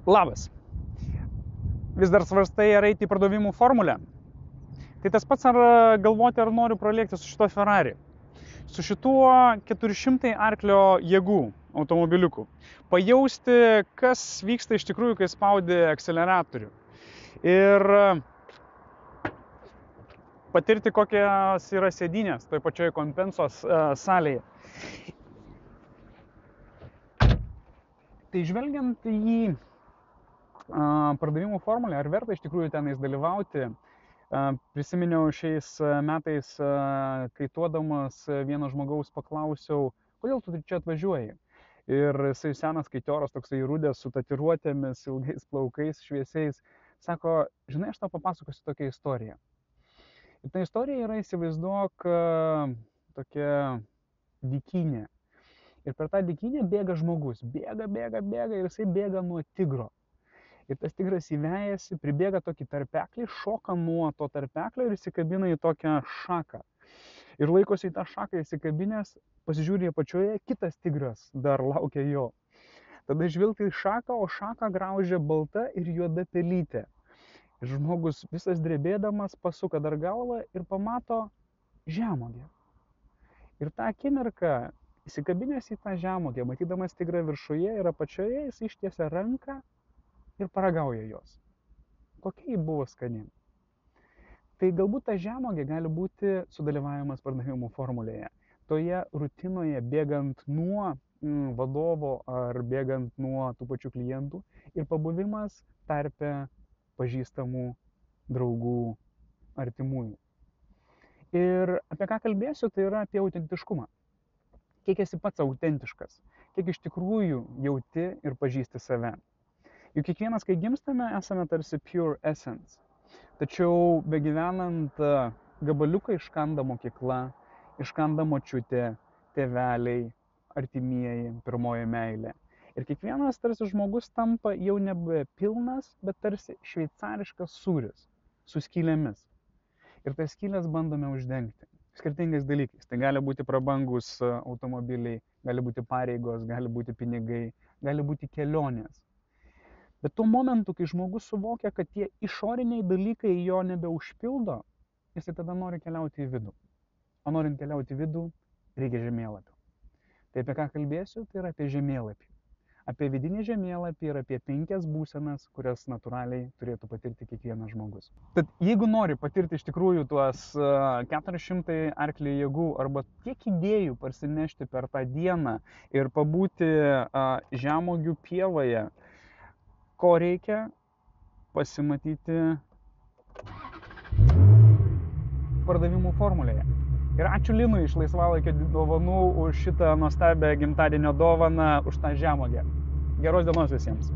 Labas. Vis dar svarstai ar eiti į pardavimų formulę? Tai tas pats ar galvoti, ar noriu pralėkti su šituo Ferrari. Su šituo 400 arklio jėgų automobiliuku. Pajausti, kas vyksta iš tikrųjų, kai spaudi akceleratorių. Ir patirti, kokios yra sėdynės toj pačioj kompensos salėje. Tai žvelgiant į pardavimų formulę, ar verta iš tikrųjų tenais dalyvauti, prisiminiau šiais metais, kaituodamas vieno žmogaus paklausiau, kodėl tu čia atvažiuoji? Ir jisai senas kaitioras, toksai rudės su tatuiruotėmis, ilgais plaukais, šviesiais, sako, žinai, aš tau papasakosiu tokią istoriją. Ir ta istorija yra, įsivaizduok, tokia dykynė. Ir per tą dykynę bėga žmogus, bėga ir jisai bėga nuo tigro. Ir tas tigras įvejasi, pribėga tokį tarpeklį, šoka nuo to tarpeklio ir įsikabina į tokią šaką. Ir laikosi į tą šaką įsikabinęs, pasižiūrė apačioje, kitas tigras dar laukia jo. Tada žvilgti į šaką, o šaką graužia balta ir juoda pelytė. Ir žmogus visas drebėdamas pasuka dar galvą ir pamato žemuogę. Ir tą akimirką, įsikabinęs į tą žemuogę, matydamas tigrą viršuje ir apačioje, jis ištiesia ranką ir paragauja jos. Kokia ji buvo skani. Tai galbūt ta žemuogė gali būti sudalyvavimas pardavimų formulėje. Toje rutinoje bėgant nuo vadovo ar bėgant nuo tų pačių klientų ir pabuvimas tarpe pažįstamų, draugų, artimųjų. Ir apie ką kalbėsiu, tai yra apie autentiškumą. Kiek esi pats autentiškas, kiek iš tikrųjų jauti ir pažįsti save. Juk kiekvienas, kai gimstame, esame tarsi pure essence. Tačiau begyvenant gabaliuką iškanda mokykla, iškanda močiutė, tėveliai, artimieji, pirmoji meilė. Ir kiekvienas tarsi žmogus tampa jau nebe pilnas, bet tarsi šveicariškas sūris su skylėmis. Ir tas skylės bandome uždengti skirtingais dalykais. Tai gali būti prabangus automobiliai, gali būti pareigos, gali būti pinigai, gali būti kelionės. Bet tuo momentu, kai žmogus suvokia, kad tie išoriniai dalykai jo nebeužpildo, jisai tada nori keliauti į vidų. O norint keliauti į vidų, reikia žemėlapio. Tai apie ką kalbėsiu, tai yra apie žemėlapį. Apie vidinį žemėlapį ir apie 5 būsenas, kurias natūraliai turėtų patirti kiekvienas žmogus. Tad jeigu nori patirti iš tikrųjų tuos 400 arklio jėgų arba tiek idėjų parsinešti per tą dieną ir pabūti žemuogių pievoje, ko reikia pasimatyti pardavimų formulėje. Ir ačiū Linui iš Laisvalaikio dovanų už šitą nuostabią gimtadienio dovaną, už tą žemuogę. Geros dienos visiems.